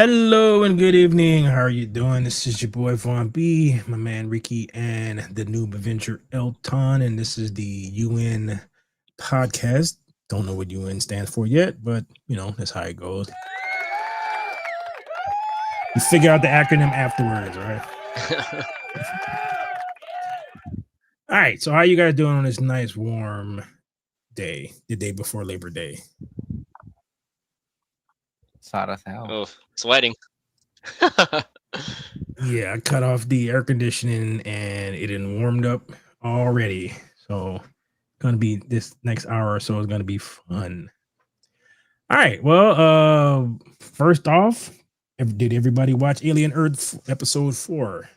Hello and good evening. How are you doing? This is your boy Vaughn B, my man Ricky, and the noob Avenger Elton, and this is the UN podcast. Don't know what UN stands for yet, but that's how it goes. You figure out the acronym afterwards, right? All right. So how you guys doing on this nice warm day, the day before Labor Day? It's hot as hell. Oh, sweating. Yeah, I cut off the air conditioning and it didn't warmed up already. So gonna be this next hour or so is gonna be fun. All right. Well, first off, did everybody watch Alien Earth episode 4?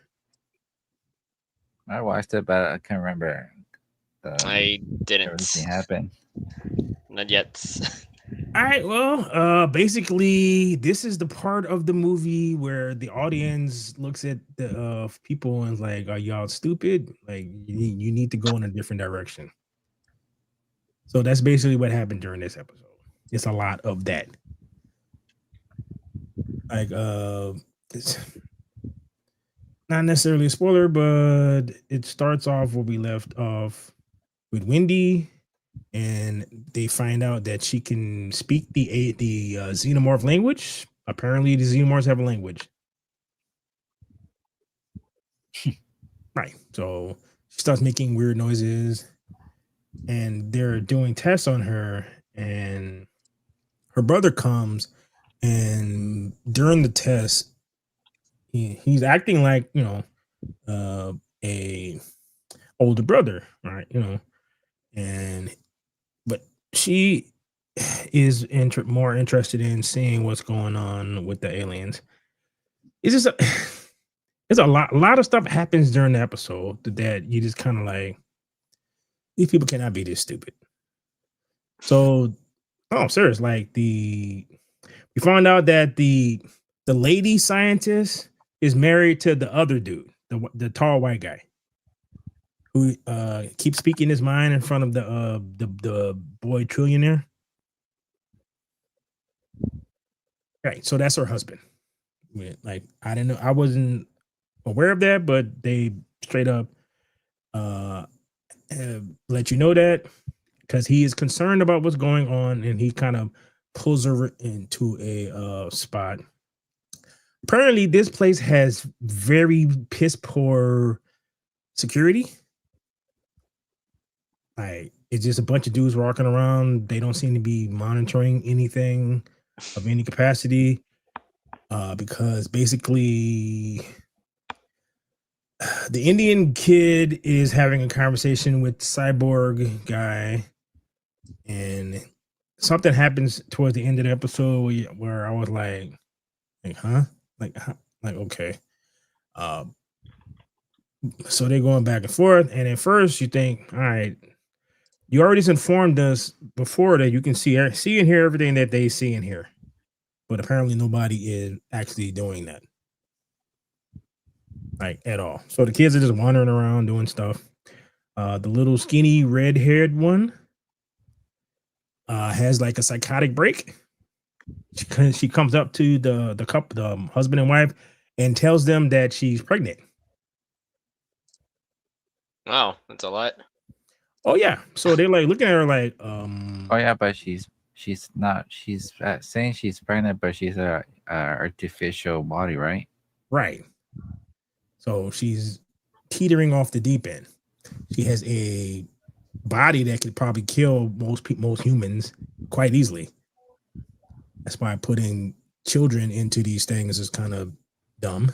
I watched it, but I can't remember. I didn't. Everything happened. Not yet. All right. Well, basically, this is the part of the movie where the audience looks at the people and is like, "Are y'all stupid? Like, you need to go in a different direction." So that's basically what happened during this episode. It's a lot of that. Like, it's not necessarily a spoiler, but it starts off where we left off with Wendy, and they find out that she can speak the xenomorph language. Apparently, the xenomorphs have a language. Right. So she starts making weird noises, and they're doing tests on her, and her brother comes, and during the test, he's acting like a older brother, right? And but she is more interested in seeing what's going on with the aliens. It's just it's a lot of stuff happens during the episode that you just kind of like, these people cannot be this stupid. So, serious, like we found out that the lady scientist is married to the other dude, the tall white guy, who keeps speaking his mind in front of the boy trillionaire. Right, so that's her husband. Like, I didn't know, I wasn't aware of that, but they straight up let you know that, because he is concerned about what's going on, and he kind of pulls her into a spot. Apparently, this place has very piss poor security. Like, it's just a bunch of dudes walking around. They don't seem to be monitoring anything of any capacity, because basically the Indian kid is having a conversation with the cyborg guy, and something happens towards the end of the episode where I was like, huh? Like, okay. So they're going back and forth, and at first you think, all right, you already informed us before that you can see and hear everything that they see and hear, but apparently nobody is actually doing that, like, at all. So the kids are just wandering around doing stuff. The little skinny red-haired one has like a psychotic break. She comes up to the couple, the husband and wife, and tells them that she's pregnant. Wow, that's a lot. Oh yeah, so they're like looking at her like, Oh yeah, but she's not. She's saying she's pregnant, but she's a artificial body, right? right. So she's teetering off the deep end. She has a body that could probably kill most humans quite easily. That's why putting children into these things is kind of dumb.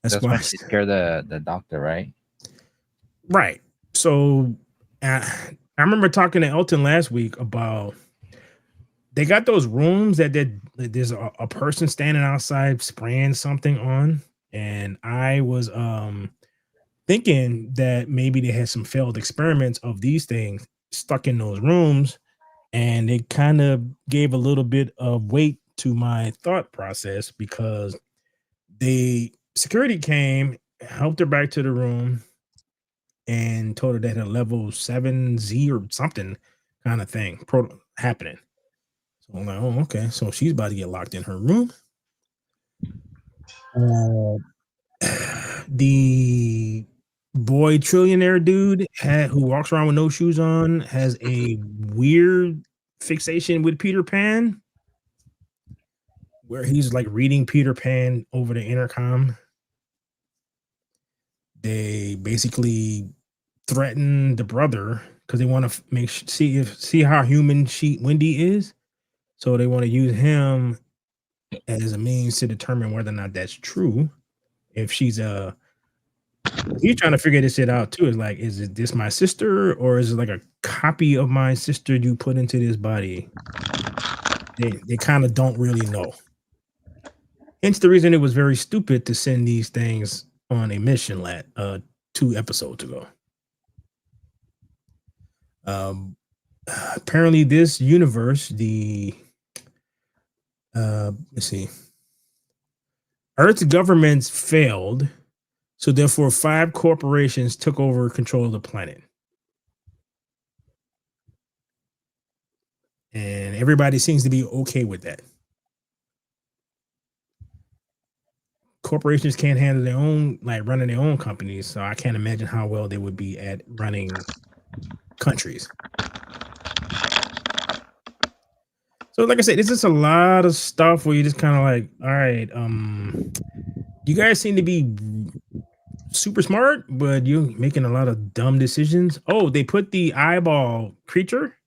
That's why she scared the doctor, right? Right. So I remember talking to Elton last week about, they got those rooms that there's a person standing outside spraying something on, and I was thinking that maybe they had some failed experiments of these things stuck in those rooms, and it kind of gave a little bit of weight to my thought process, because the security came, helped her back to the room, and told her that a level 7Z or something kind of thing happening. So I'm like, oh, okay. So she's about to get locked in her room. The boy trillionaire dude who walks around with no shoes on has a weird fixation with Peter Pan, where he's like reading Peter Pan over the intercom. They basically threaten the brother because they want to see how human Wendy is. So they want to use him as a means to determine whether or not that's true. If she's he's trying to figure this shit out too. Is like, is it this my sister or is it like a copy of my sister you put into this body? They kind of don't really know. Hence the reason it was very stupid to send these things on a mission 2 episodes ago. Apparently this universe, let's see, Earth's governments failed, so therefore 5 corporations took over control of the planet. And everybody seems to be okay with that. Corporations can't handle their own, like running their own companies, so I can't imagine how well they would be at running countries. So like I said, this is a lot of stuff where you're just kind of like, all right, you guys seem to be super smart, but you're making a lot of dumb decisions. Oh, they put the eyeball creature,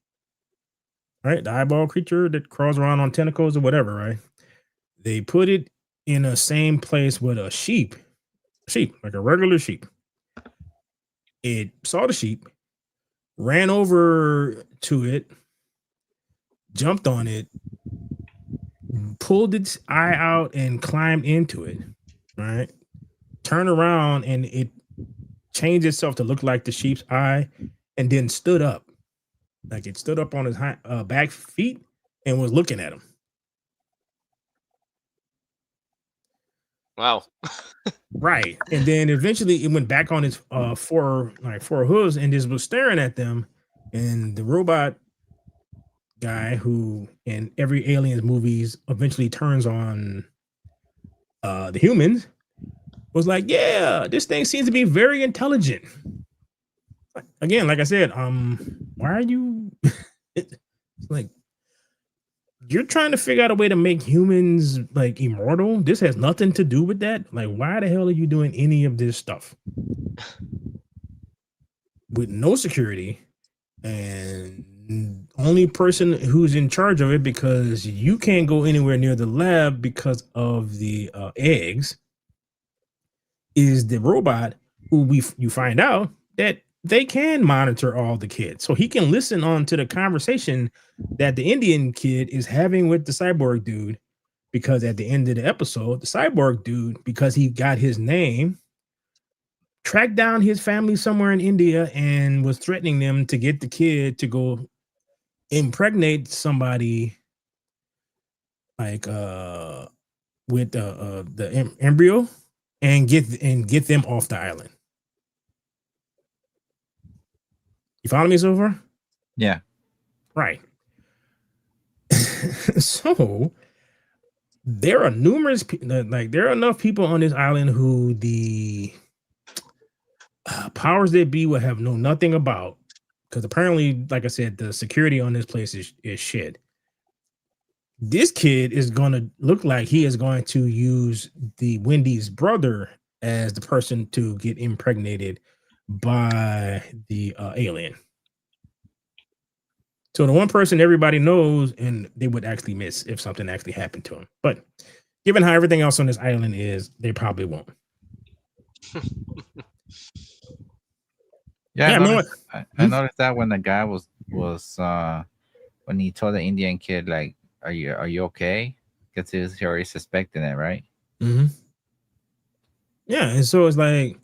right? The eyeball creature that crawls around on tentacles or whatever, right? They put it in the same place with a sheep, like a regular sheep. It saw the sheep, ran over to it, jumped on it, pulled its eye out and climbed into it, right? Turned around and it changed itself to look like the sheep's eye and then stood up. Like it stood up on his back feet and was looking at him. Wow. Right. And then eventually it went back on its four hooves and just was staring at them. And the robot guy, who in every Aliens movies eventually turns on the humans, was like, yeah, this thing seems to be very intelligent. Again, like I said, why are you like, you're trying to figure out a way to make humans like immortal? This has nothing to do with that. Like, why the hell are you doing any of this stuff with no security and only person who's in charge of it, because you can't go anywhere near the lab because of the eggs, is the robot who you find out that they can monitor all the kids, so he can listen on to the conversation that the Indian kid is having with the cyborg dude. Because at the end of the episode, the cyborg dude, because he got his name, tracked down his family somewhere in India and was threatening them to get the kid to go impregnate somebody, like with the embryo, and get them off the island. You follow me so far? Yeah. Right. So there are numerous there are enough people on this island who the powers that be will have known nothing about, because apparently, like I said, the security on this place is shit. This kid is going to look like he is going to use the Wendy's brother as the person to get impregnated by the alien. So the one person everybody knows, and they would actually miss if something actually happened to him. But given how everything else on this island is, they probably won't. Yeah, I noticed that when the guy was when he told the Indian kid, like, are you okay? Because he was already suspecting it, right? Mm-hmm. Yeah, and so it's like,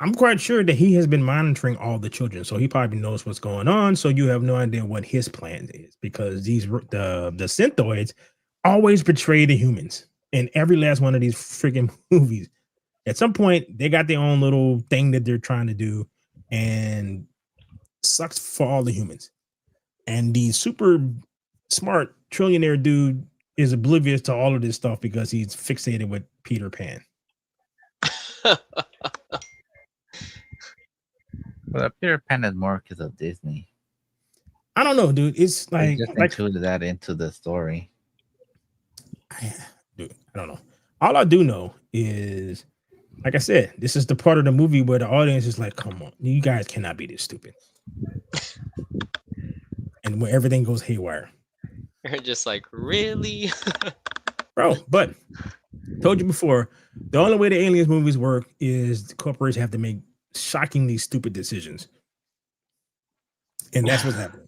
I'm quite sure that he has been monitoring all the children, so he probably knows what's going on. So you have no idea what his plan is, because the synthoids always betray the humans in every last one of these freaking movies. At some point, they got their own little thing that they're trying to do, and sucks for all the humans. And the super smart trillionaire dude is oblivious to all of this stuff because he's fixated with Peter Pan. But Peter Pan is more because of Disney. I don't know, dude. It's They like, just included that into the story. dude, I don't know. All I do know is, like I said, this is the part of the movie where the audience is like, come on, you guys cannot be this stupid. And where everything goes haywire. You're just like, really? Bro, but told you before, the only way the aliens movies work is the corporations have to make shockingly stupid decisions. And that's what's happening.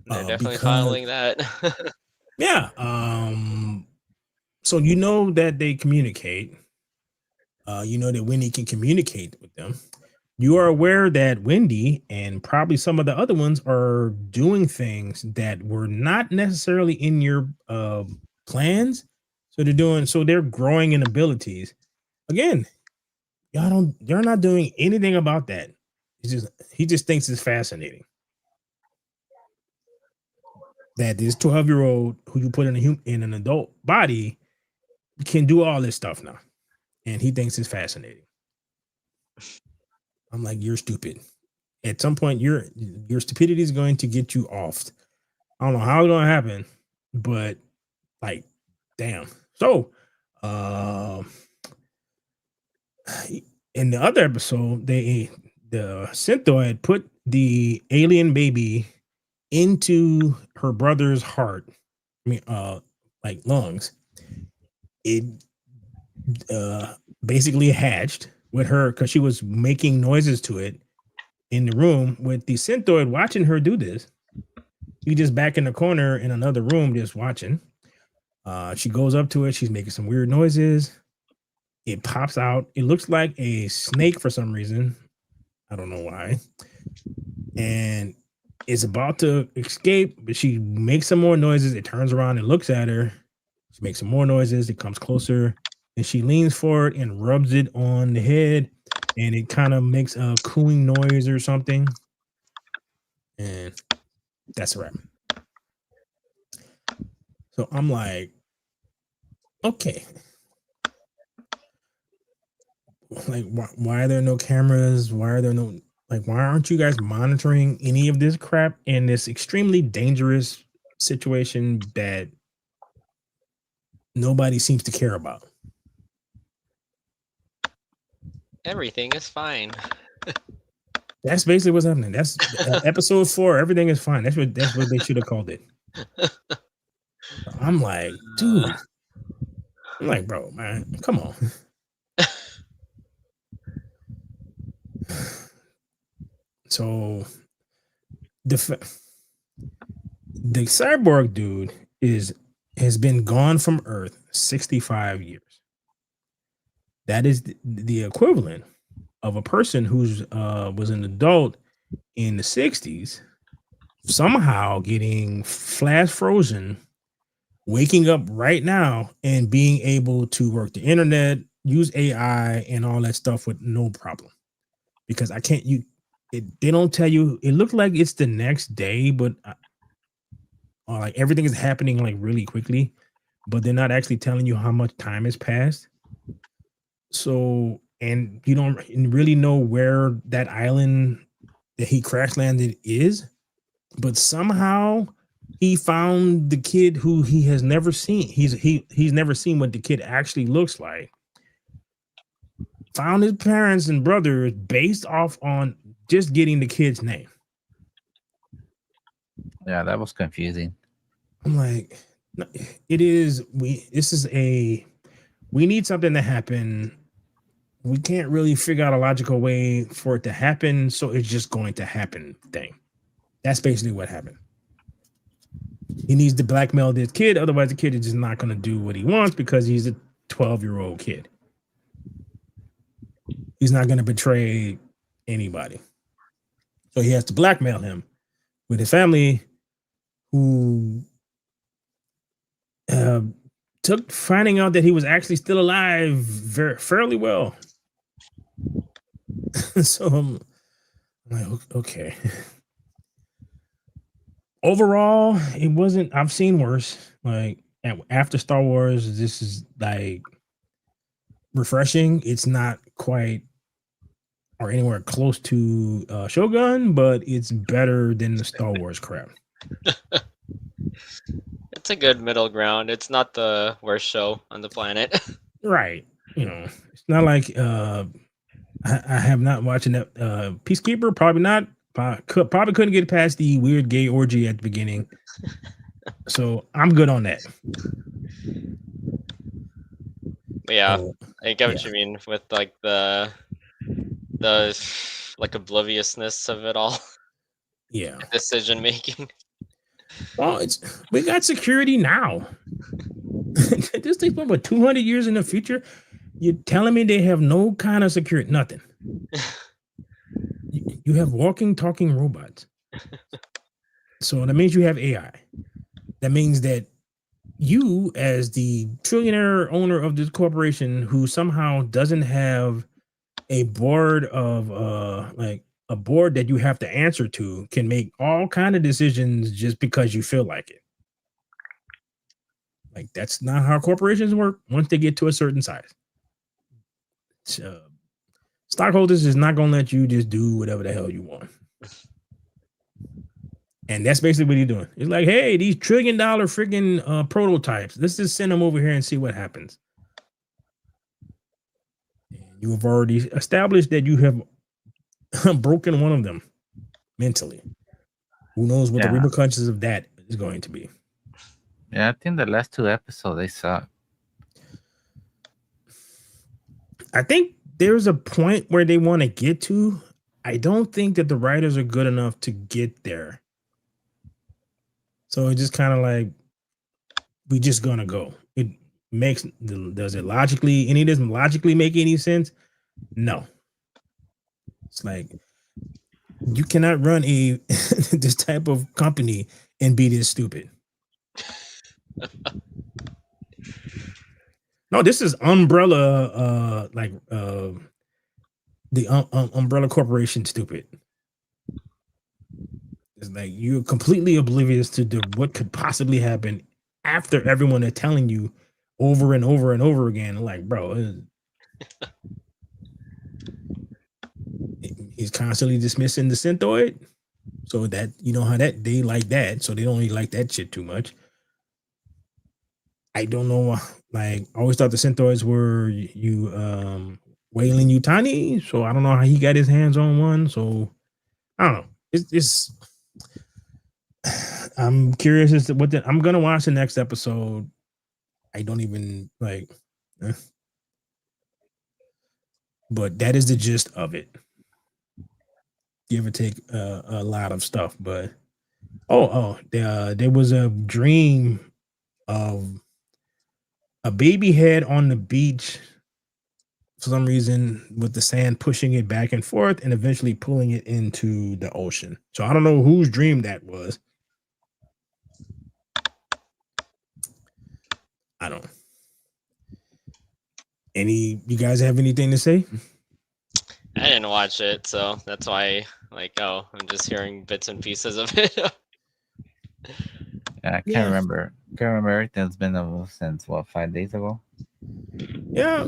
They're definitely because- following that. Yeah. So you know that they communicate. You know that Wendy can communicate with them. You are aware that Wendy and probably some of the other ones are doing things that were not necessarily in your plans. So they're growing in abilities. Again, you're not doing anything about that. He just thinks it's fascinating that this 12-year-old who you put in an adult body can do all this stuff now. And he thinks it's fascinating. I'm like, you're stupid. At some point, your stupidity is going to get you off. I don't know how it's going to happen, but like, damn. So, in the other episode, the Synthoid put the alien baby into her brother's heart. I mean, like lungs. It basically hatched with her because she was making noises to it in the room with the Synthoid watching her do this. She just back in the corner in another room just watching. She goes up to it. She's making some weird noises. It pops out. It looks like a snake for some reason. I don't know why. And it's about to escape, but she makes some more noises. It turns around and looks at her. She makes some more noises. It comes closer. And she leans forward and rubs it on the head, and it kind of makes a cooing noise or something. And that's a wrap. So I'm like, okay. Like, why are there no cameras? Why aren't you guys monitoring any of this crap in this extremely dangerous situation that nobody seems to care about? Everything is fine. That's basically what's happening. That's episode 4. Everything is fine. That's what they should have called it. I'm like, dude. I'm like, bro, man, come on. So the cyborg dude has been gone from Earth 65 years. That is the equivalent of a person who's was an adult in the 60s, somehow getting flash frozen, waking up right now and being able to work the internet, use AI and all that stuff with no problem. Because they don't tell you. It looked like it's the next day, but like everything is happening like really quickly, but they're not actually telling you how much time has passed. So, and you don't really know where that island that he crash landed is, but somehow he found the kid who he has never seen. He's never seen what the kid actually looks like. Found his parents and brothers based off on just getting the kid's name. Yeah, that was confusing. I'm like, it is. We need something to happen. We can't really figure out a logical way for it to happen, so it's just going to happen thing. That's basically what happened. He needs to blackmail this kid, otherwise the kid is just not going to do what he wants because he's a 12-year-old kid. He's not going to betray anybody. So he has to blackmail him with his family, who took finding out that he was actually still alive fairly well. So I'm like, okay. Overall, it wasn't. I've seen worse. Like after Star Wars, this is like refreshing. It's not quite or anywhere close to Shogun, but it's better than the Star Wars crap. It's a good middle ground. It's not the worst show on the planet. Right. It's not like I have not watching that Peacekeeper. Probably not. Probably couldn't get past the weird gay orgy at the beginning. So I'm good on that. But yeah, Oh, I get what you mean with like the like obliviousness of it all. yeah. Decision making. Well, we got security now. This takes about 200 years in the future. You're telling me they have no kind of security, nothing. You have walking, talking robots. So that means you have AI. That means that you, as the trillionaire owner of this corporation, who somehow doesn't have a board of like a board that you have to answer to, can make all kind of decisions just because you feel like it. Like that's not how corporations work. Once they get to a certain size, stockholders is not going to let you just do whatever the hell you want. And that's basically what he's doing. It's like, hey, these $1 trillion freaking prototypes, let's just send them over here and see what happens. And you have already established that you have broken one of them mentally. Who knows what the repercussions of that is going to be? Yeah, I think the last 2 episodes they suck. I think there's a point where they want to get to. I don't think that the writers are good enough to get there. So it's just kind of like, we just gonna go. Does it logically, any of this logically make any sense? No. It's like, you cannot run this type of company and be this stupid. No, this is Umbrella, the Umbrella Corporation stupid. It's like you're completely oblivious to what could possibly happen after everyone is telling you over and over and over again. Like, bro, he's constantly dismissing the Synthoid. So that, you know how that they like that. So they don't really like that shit too much. I don't know. Like, I always thought the Synthoids were Wailing Yutani. So I don't know how he got his hands on one. So I don't know. It's I'm curious as to what I'm gonna watch the next episode. I don't even like, but that is the gist of it. Give or take a lot of stuff, but there was a dream of a baby head on the beach for some reason, with the sand pushing it back and forth and eventually pulling it into the ocean. So I don't know whose dream that was. I don't. You guys have anything to say? I didn't watch it, so that's why, I'm just hearing bits and pieces of it. I can't remember. Can't remember everything that's been since 5 days ago. Yeah,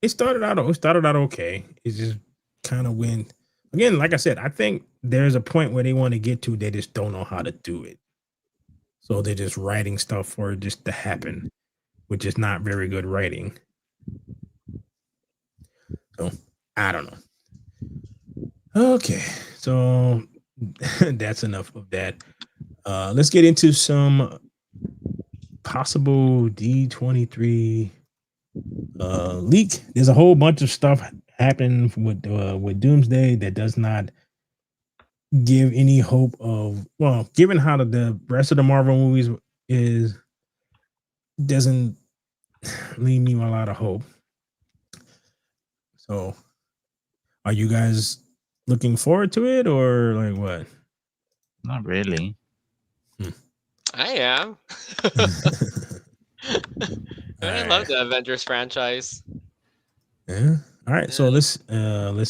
it started out okay. It just kind of went again. Like I said, I think there's a point where they want to get to. They just don't know how to do it, so they're just writing stuff for it just to happen, which is not very good writing. So I don't know. Okay, so that's enough of that. Let's get into some possible D23 leak. There's a whole bunch of stuff happening with Doomsday that does not give any hope of, well, given how the rest of the Marvel movies doesn't leave me a lot of hope. So are you guys looking forward to it, or like what? Not really. I am. I love the Avengers franchise. Yeah. All right. So let's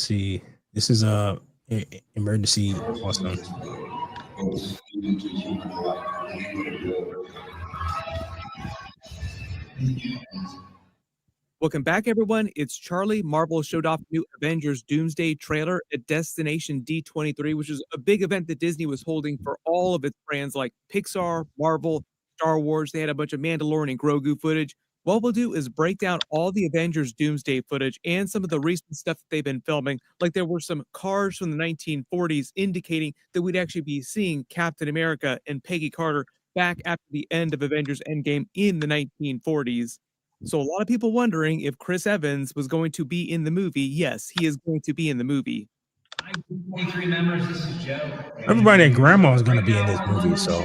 see. This is emergency awesome. Welcome back, everyone. It's Charlie. Marvel showed off new Avengers Doomsday trailer at Destination D23, which is a big event that Disney was holding for all of its brands like Pixar, Marvel, Star Wars. They had a bunch of Mandalorian and Grogu footage. What we'll do is break down all the Avengers Doomsday footage and some of the recent stuff that they've been filming. Like there were some cars from the 1940s indicating that we'd actually be seeing Captain America and Peggy Carter back after the end of Avengers Endgame in the 1940s. So a lot of people wondering if Chris Evans was going to be in the movie. Yes, he is going to be in the movie. Hi, 23 members. This is Joe. Everybody and grandma is going to be in this movie, so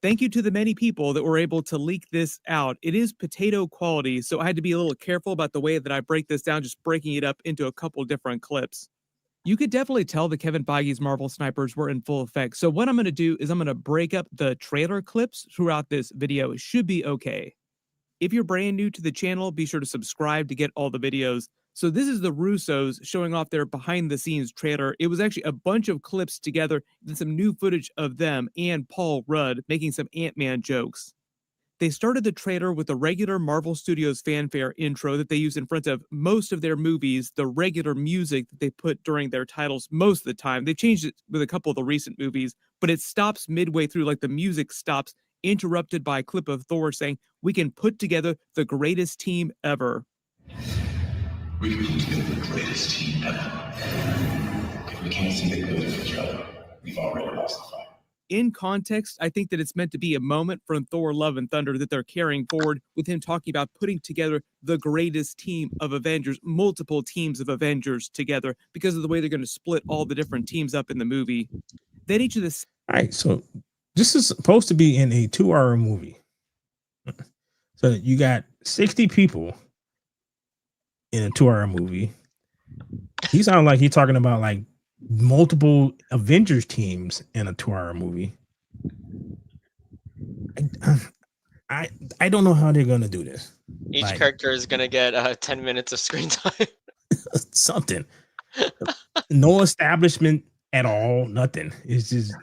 Thank you to the many people that were able to leak this out. It is potato quality, so I had to be a little careful about the way that I break this down, just breaking it up into a couple different clips. You could definitely tell that Kevin Feige's Marvel snipers were in full effect. So what I'm going to do is I'm going to break up the trailer clips throughout this video. It should be okay. If you're brand new to the channel, be sure to subscribe to get all the videos. So this is the Russos showing off their behind the scenes trailer. It was actually a bunch of clips together and some new footage of them and Paul Rudd making some Ant-Man jokes. They started the trailer with the regular Marvel Studios fanfare intro that they use in front of most of their movies, the regular music that they put during their titles most of the time. They changed it with a couple of the recent movies, but it stops midway through, like the music stops, interrupted by a clip of Thor saying, "We can put together the greatest team ever." We can put together the greatest team ever. If we can't see the good of each other, we've already lost the fight. In context, I think that it's meant to be a moment from Thor Love and Thunder that they're carrying forward with him talking about putting together the greatest team of Avengers, multiple teams of Avengers together because of the way they're going to split all the different teams up in the movie. Then each of the all right, so this is supposed to be in a 2-hour movie. So you got 60 people in a 2-hour movie. He sounds like he's talking about like multiple Avengers teams in a 2-hour movie. I don't know how they're gonna do this. Each Like- character is gonna get 10 minutes of screen time. Something. No establishment at all. Nothing. It's just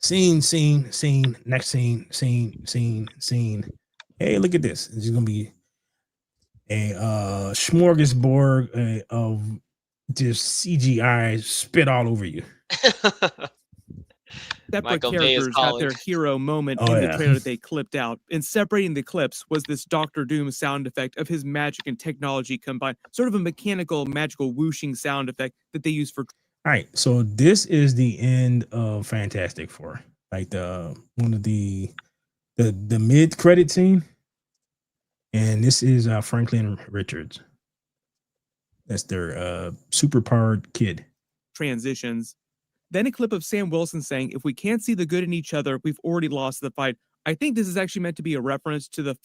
scene, next scene. Hey, look at this. It's gonna be a smorgasbord of just CGI spit all over you. separate Michael Bay is characters got their calling. hero moment Oh, in yeah. the trailer that they clipped out. And separating the clips was this Doctor Doom sound effect of his magic and technology combined, sort of a mechanical, magical whooshing sound effect that they use for. All right, so this is the end of Fantastic Four, like the one of the mid credit scene, and this is Franklin Richards. That's their super powered kid. transitions. Then a clip of Sam Wilson saying, "If we can't see the good in each other, we've already lost the fight." I think this is actually meant to be a reference to the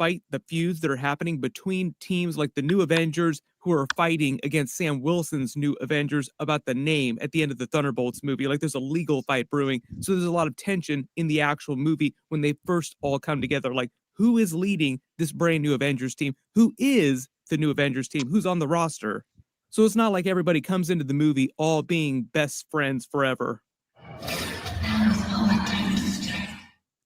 feuds that are happening between teams like the New Avengers who are fighting against Sam Wilson's New Avengers about the name at the end of the Thunderbolts movie. Like there's a legal fight brewing. So there's a lot of tension in the actual movie when they first all come together. Like, who is leading this brand new Avengers team? Who is the new Avengers team? Who's on the roster? So it's not like everybody comes into the movie all being best friends forever.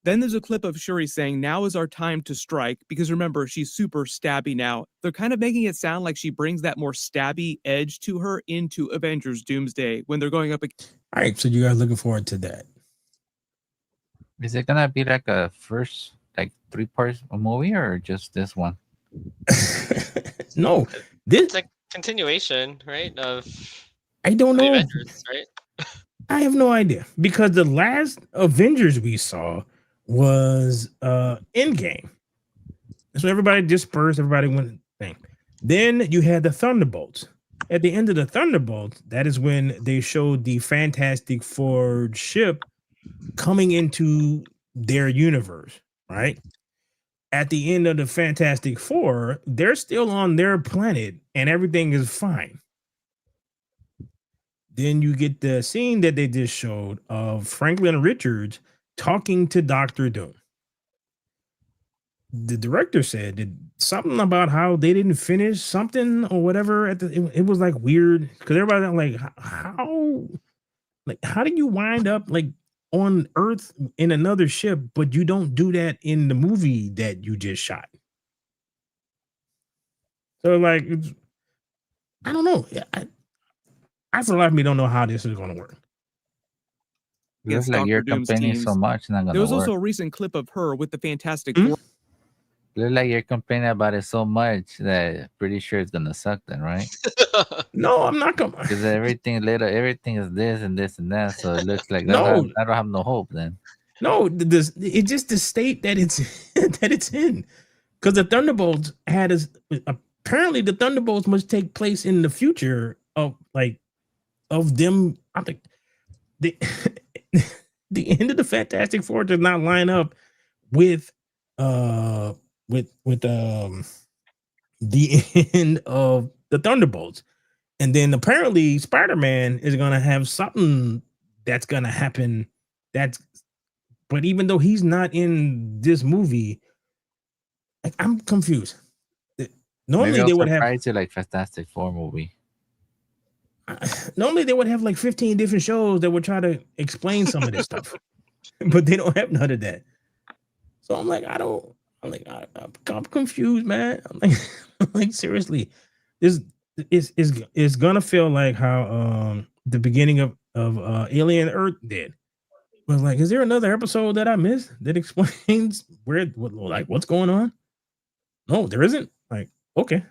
Then there's a clip of Shuri saying, "Now is our time to strike," because remember, she's super stabby now. They're kind of making it sound like she brings that more stabby edge to her into Avengers Doomsday when they're going up. All right, so you guys looking forward to that? Is it gonna be like a first like 3 parts movie or just this one? No, this It's a continuation, right? Of I don't the know. Avengers, right? I have no idea because the last Avengers we saw was Endgame. So everybody dispersed, everybody went thing. Then you had the Thunderbolts. At the end of the Thunderbolts, that is when they showed the Fantastic Four ship coming into their universe, right? At the end of the Fantastic Four, they're still on their planet and everything is fine. Then you get the scene that they just showed of Franklin Richards talking to Dr. Doom. the director said that something about how they didn't finish something or whatever at it was like weird because everybody like how do you wind up like on Earth in another ship, but you don't do that in the movie that you just shot? So like I don't know. I for a lot of me don't know how this is gonna work. It looks against like you're Dr. Doom's complaining teams. so much, not There gonna was work. also a recent clip of her with the Fantastic Hmm? Four. Looks like you're complaining about it so much that pretty sure it's gonna suck then, right? No, I'm not gonna. Because everything is this and this and that, so it looks like No. I don't have no hope then. No, this it's just the state that it's that it's in. Because the Thunderbolts had us apparently the Thunderbolts must take place in the future of them. I think the the end of the Fantastic Four does not line up with the end of the Thunderbolts. And then apparently Spider-Man is gonna have something that's gonna happen. But even though he's not in this movie, I'm confused. Normally Maybe I'll they would have surprise you like Fantastic Four movie. normally they would have like 15 different shows that would try to explain some of this stuff, but they don't have none of that. So I'm like, I'm confused, man. I'm like, I'm like seriously, this is gonna feel like how the beginning of Alien Earth did. Was like, is there another episode that I missed that explains what's going on? No, there isn't. Like, okay.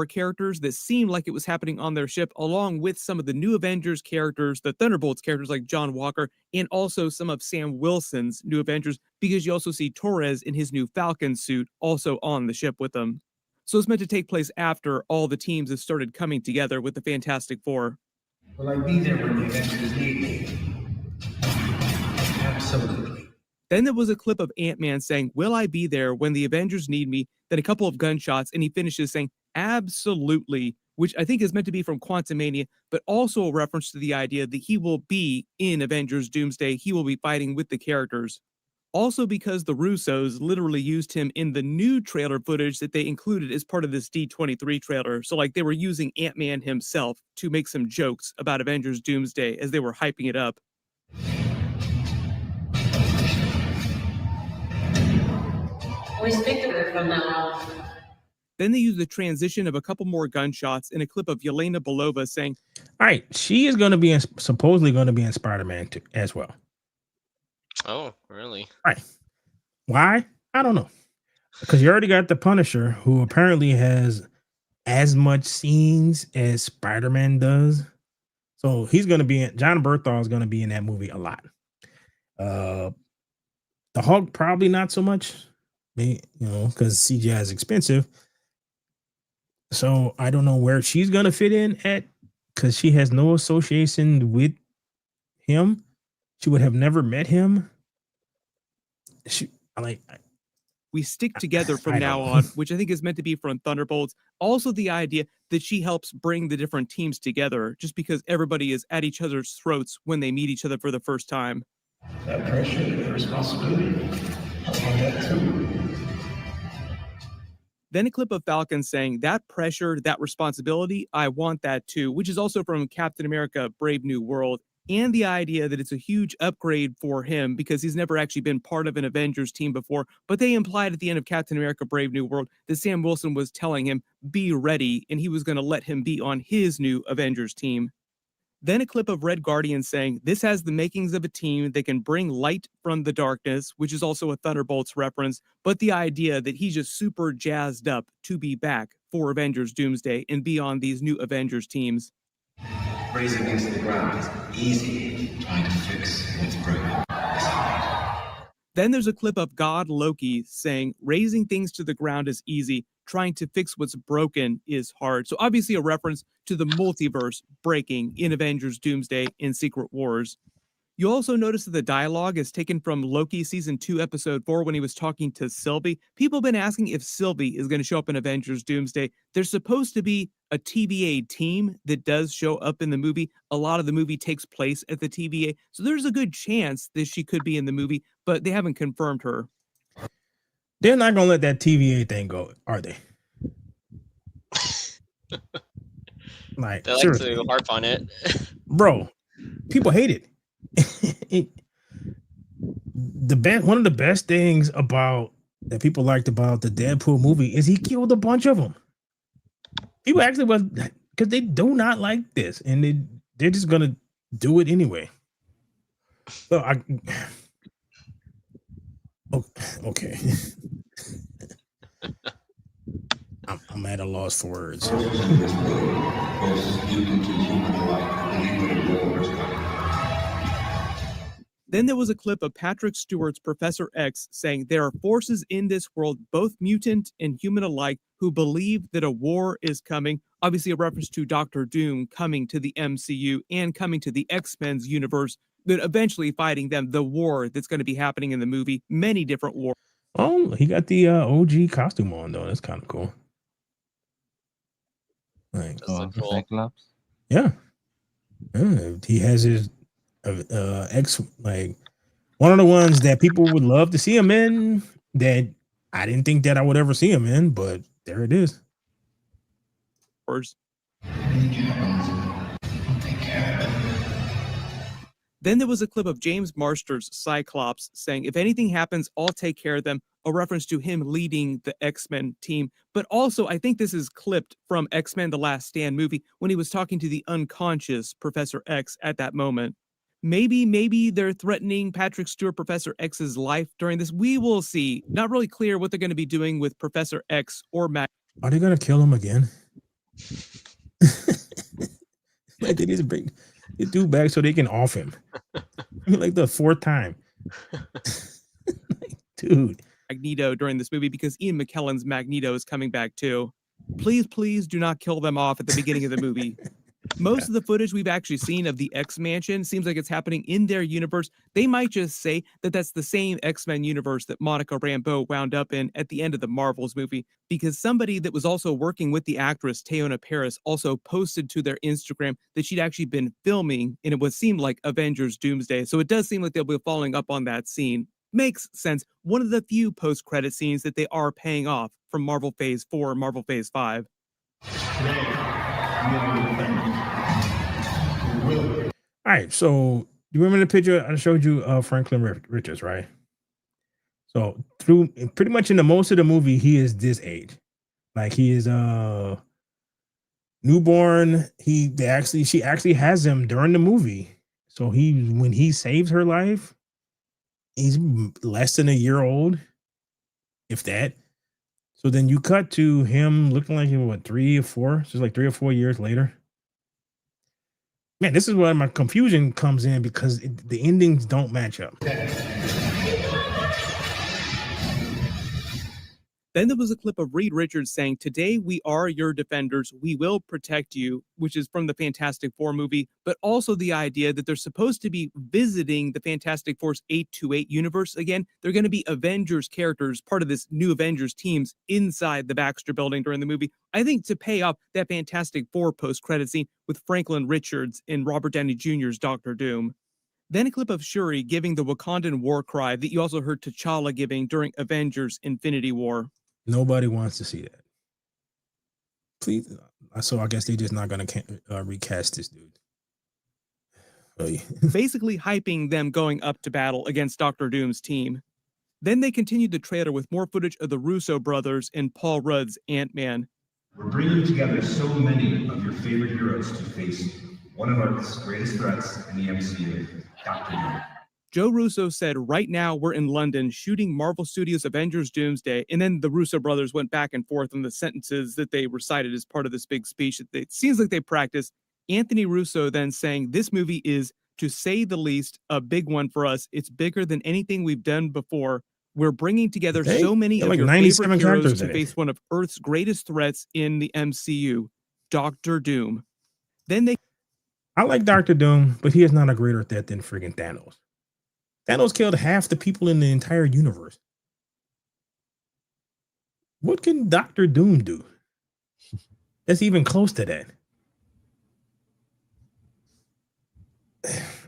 Characters that seemed like it was happening on their ship, along with some of the new Avengers characters, the Thunderbolts characters like John Walker, and also some of Sam Wilson's new Avengers, because you also see Torres in his new Falcon suit also on the ship with them. So it's meant to take place after all the teams have started coming together with the Fantastic Four. Will I be there when the Avengers need me? Absolutely. Then there was a clip of Ant-Man saying, "Will I be there when the Avengers need me?" Then a couple of gunshots, and he finishes saying, "Absolutely," which I think is meant to be from Quantumania, but also a reference to the idea that he will be in Avengers Doomsday. He will be fighting with the characters. Also because the Russos literally used him in the new trailer footage that they included as part of this D23 trailer. So like they were using Ant-Man himself to make some jokes about Avengers Doomsday as they were hyping it up. We speak to her from now on. Then they used the transition of a couple more gunshots in a clip of Yelena Belova saying, All right, she is going to be supposedly going to be in Spider-Man as well. Oh, really? Right. Why? I don't know. Because you already got the Punisher, who apparently has as much scenes as Spider-Man does. So he's going to be in. John Berthal is going to be in that movie a lot. The Hulk probably not so much, because CGI is expensive. So I don't know where she's going to fit in at, because she has no association with him. She would have never met him. We stick together from now on, which I think is meant to be from Thunderbolts. Also the idea that she helps bring the different teams together just because everybody is at each other's throats when they meet each other for the first time. That pressure, that responsibility. I want that too. Then a clip of Falcon saying, "That pressure, that responsibility, I want that too," which is also from Captain America Brave New World. And the idea that it's a huge upgrade for him because he's never actually been part of an Avengers team before. But they implied at the end of Captain America Brave New World that Sam Wilson was telling him, be ready, and he was going to let him be on his new Avengers team. Then a clip of Red Guardian saying, "This has the makings of a team that can bring light from the darkness," which is also a Thunderbolts reference, but the idea that he's just super jazzed up to be back for Avengers Doomsday and be on these new Avengers teams. Raising things to the ground is easy. Trying to fix what's broken is hard. Then there's a clip of God Loki saying, "Raising things to the ground is easy. Trying to fix what's broken is hard." So obviously a reference to the multiverse breaking in Avengers Doomsday and Secret Wars. You also notice that the dialogue is taken from Loki Season 2, Episode 4, when he was talking to Sylvie. People have been asking if Sylvie is going to show up in Avengers Doomsday. There's supposed to be a TVA team that does show up in the movie. A lot of the movie takes place at the TVA, so there's a good chance that she could be in the movie, but they haven't confirmed her. They're not gonna let that TVA thing go, are they? Like, They like seriously, to harp on it. bro. People hate it. One of the best things about that people liked about the Deadpool movie is he killed a bunch of them. People actually was because they do not like this, and they're just gonna do it anyway. So okay. I'm at a loss for words. Then there was a clip of Patrick Stewart's Professor X saying there are forces in this world, both mutant and human alike, who believe that a war is coming. Obviously, a reference to Doctor Doom coming to the MCU and coming to the X-Men's universe, but eventually fighting them, the war that's going to be happening in the movie, many different wars. Oh, he got the OG costume on though. That's kind of cool. Like, Cool. Cyclops. yeah, he has his X, like one of the ones that people would love to see him in. That I didn't think that I would ever see him in, but there it is. Then there was a clip of James Marsters' Cyclops saying, if anything happens, I'll take care of them, a reference to him leading the X-Men team. But also, I think this is clipped from X-Men The Last Stand movie when he was talking to the unconscious Professor X at that moment. Maybe they're threatening Patrick Stewart, Professor X's life during this. We will see. Not really clear what they're going to be doing with Professor X or Matt. Are they gonna kill him again? Like they just bring the dude back so they can off him. Like the fourth time. Like, dude. Magneto during this movie because Ian McKellen's Magneto is coming back too. Please do not kill them off at the beginning of the movie. Most of the footage we've actually seen of the X-Mansion seems like it's happening in their universe. They might just say that that's the same X-Men universe that Monica Rambeau wound up in at the end of the Marvels movie, because somebody that was also working with the actress Teyonah Parris also posted to their Instagram that she'd actually been filming in what seemed like Avengers Doomsday. So it does seem like they'll be following up on that scene. Makes sense. One of the few post-credit scenes that they are paying off from Marvel Phase 4 and Marvel Phase 5. All right, so you remember the picture I showed you of Franklin Richards, right? So through pretty much in the most of the movie, he is this age. Like he is newborn. She actually has him during the movie. So when he saves her life, he's less than a year old, if that. So then you cut to him looking like he was 3 or 4. So it's like 3 or 4 years later. Man, this is where my confusion comes in because the endings don't match up. Then there was a clip of Reed Richards saying, "Today we are your defenders. We will protect you," which is from the Fantastic Four movie, but also the idea that they're supposed to be visiting the Fantastic Four's 828 universe again. They're going to be Avengers characters, part of this new Avengers teams inside the Baxter Building during the movie. I think to pay off that Fantastic Four post-credit scene with Franklin Richards and Robert Downey Jr.'s Doctor Doom. Then a clip of Shuri giving the Wakandan war cry that you also heard T'Challa giving during Avengers Infinity War. Nobody wants to see that. Please. So I guess they're just not going to recast this dude. Basically hyping them going up to battle against Doctor Doom's team. Then they continued the trailer with more footage of the Russo brothers and Paul Rudd's Ant-Man. We're bringing together so many of your favorite heroes to face one of Earth's greatest threats in the MCU, Doctor Doom. Joe Russo said, right now we're in London shooting Marvel Studios' Avengers Doomsday, and then the Russo brothers went back and forth on the sentences that they recited as part of this big speech that it seems like they practiced. Anthony Russo then saying, this movie is, to say the least, a big one for us. It's bigger than anything we've done before. We're bringing together so many of your favorite heroes to face one of Earth's greatest threats in the MCU, Doctor Doom. I like Doctor Doom, but he is not a greater threat than friggin' Thanos. Thanos killed half the people in the entire universe. What can Doctor Doom do that's even close to that?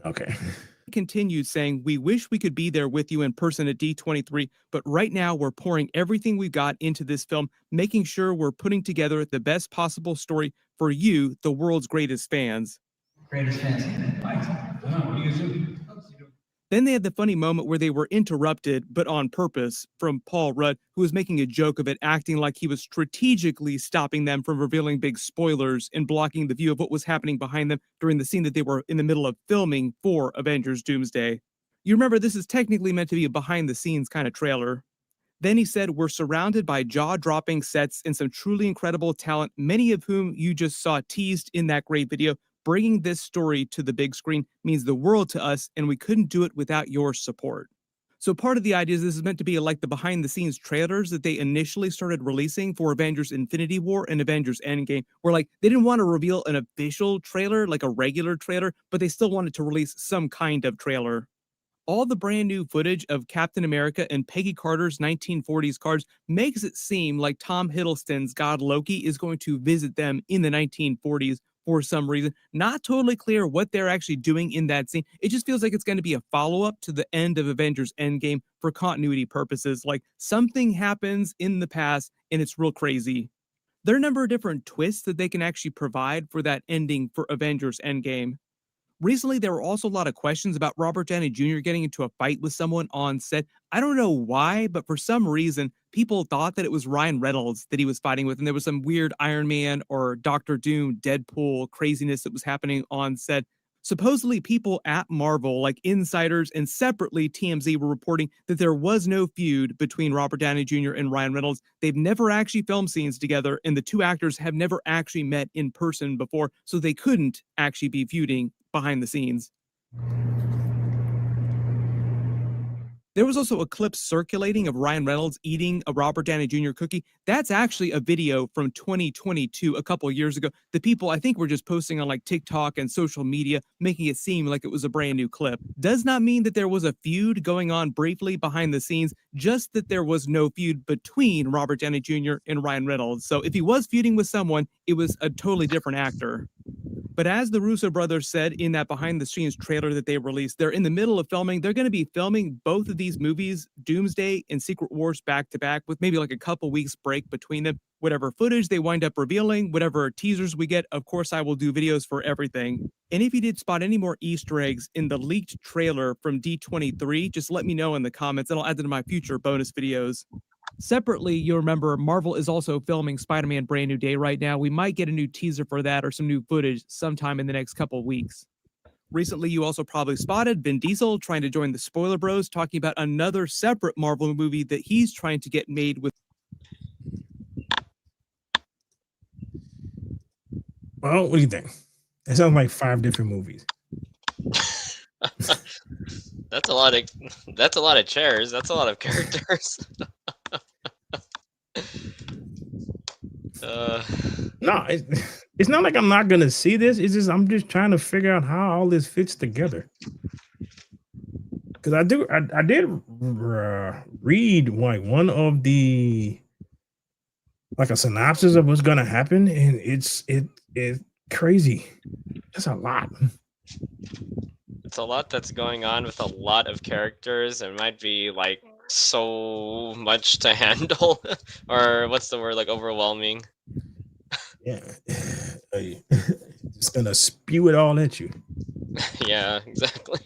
Okay. Continued saying, "We wish we could be there with you in person at D23, but right now we're pouring everything we've got into this film, making sure we're putting together the best possible story for you, the world's greatest fans." Greatest fans. Mike, come on, what are you guys doing? Then they had the funny moment where they were interrupted, but on purpose, from Paul Rudd, who was making a joke of it, acting like he was strategically stopping them from revealing big spoilers and blocking the view of what was happening behind them during the scene that they were in the middle of filming for Avengers Doomsday. You remember, this is technically meant to be a behind-the-scenes kind of trailer. Then he said, "We're surrounded by jaw-dropping sets and some truly incredible talent, many of whom you just saw teased in that great video. Bringing this story to the big screen means the world to us, and we couldn't do it without your support." So part of the idea is this is meant to be like the behind-the-scenes trailers that they initially started releasing for Avengers Infinity War and Avengers Endgame, where like they didn't want to reveal an official trailer, like a regular trailer, but they still wanted to release some kind of trailer. All the brand new footage of Captain America and Peggy Carter's 1940s cars makes it seem like Tom Hiddleston's God Loki is going to visit them in the 1940s for some reason. Not totally clear what they're actually doing in that scene. It just feels like it's going to be a follow-up to the end of Avengers Endgame for continuity purposes. Like something happens in the past and it's real crazy. There are a number of different twists that they can actually provide for that ending for Avengers Endgame. Recently, there were also a lot of questions about Robert Downey Jr. getting into a fight with someone on set. I don't know why, but for some reason, people thought that it was Ryan Reynolds that he was fighting with, and there was some weird Iron Man or Doctor Doom, Deadpool craziness that was happening on set. Supposedly, people at Marvel, like insiders and separately TMZ, were reporting that there was no feud between Robert Downey Jr. and Ryan Reynolds. They've never actually filmed scenes together, and the two actors have never actually met in person before, so they couldn't actually be feuding behind the scenes. There was also a clip circulating of Ryan Reynolds eating a Robert Downey Jr. cookie. That's actually a video from 2022, a couple years ago. The people, I think, were just posting on like TikTok and social media, making it seem like it was a brand new clip. Does not mean that there was a feud going on briefly behind the scenes, just that there was no feud between Robert Downey Jr. and Ryan Reynolds. So if he was feuding with someone, it was a totally different actor. But as the Russo brothers said in that behind-the-scenes trailer that they released, they're in the middle of filming. They're going to be filming both of these movies, Doomsday and Secret Wars, back-to-back with maybe like a couple weeks break between them. Whatever footage they wind up revealing, whatever teasers we get, of course, I will do videos for everything. And if you did spot any more Easter eggs in the leaked trailer from D23, just let me know in the comments and I'll add them to my future bonus videos. Separately, you'll remember Marvel is also filming Spider-Man Brand New Day right now. We might get a new teaser for that or some new footage sometime in the next couple of weeks. Recently, you also probably spotted Vin Diesel trying to join the Spoiler Bros, talking about another separate Marvel movie that he's trying to get made with. Well, what do you think? It sounds like 5 different movies. That's a lot of chairs. That's a lot of characters. No, it's not like I'm not gonna see this. It's just I'm just trying to figure out how all this fits together. Because I did read like one of the like a synopsis of what's gonna happen, and it's crazy. That's a lot. It's a lot that's going on with a lot of characters. It might be like so much to handle, or what's the word, like overwhelming. Yeah, just gonna spew it all at you. Yeah, exactly.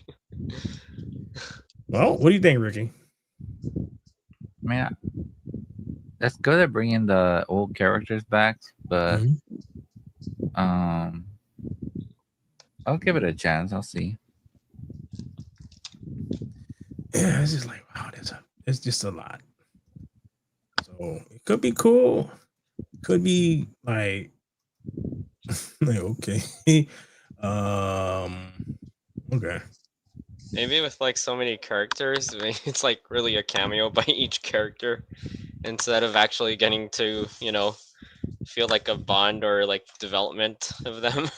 Well, what do you think, Ricky? I mean, that's good at bringing the old characters back, but I'll give it a chance. I'll see. Yeah, it's just like wow, it's just a lot. So it could be cool. Could be like okay. Okay. Maybe with like so many characters, maybe it's like really a cameo by each character instead of actually getting to, feel like a bond or like development of them.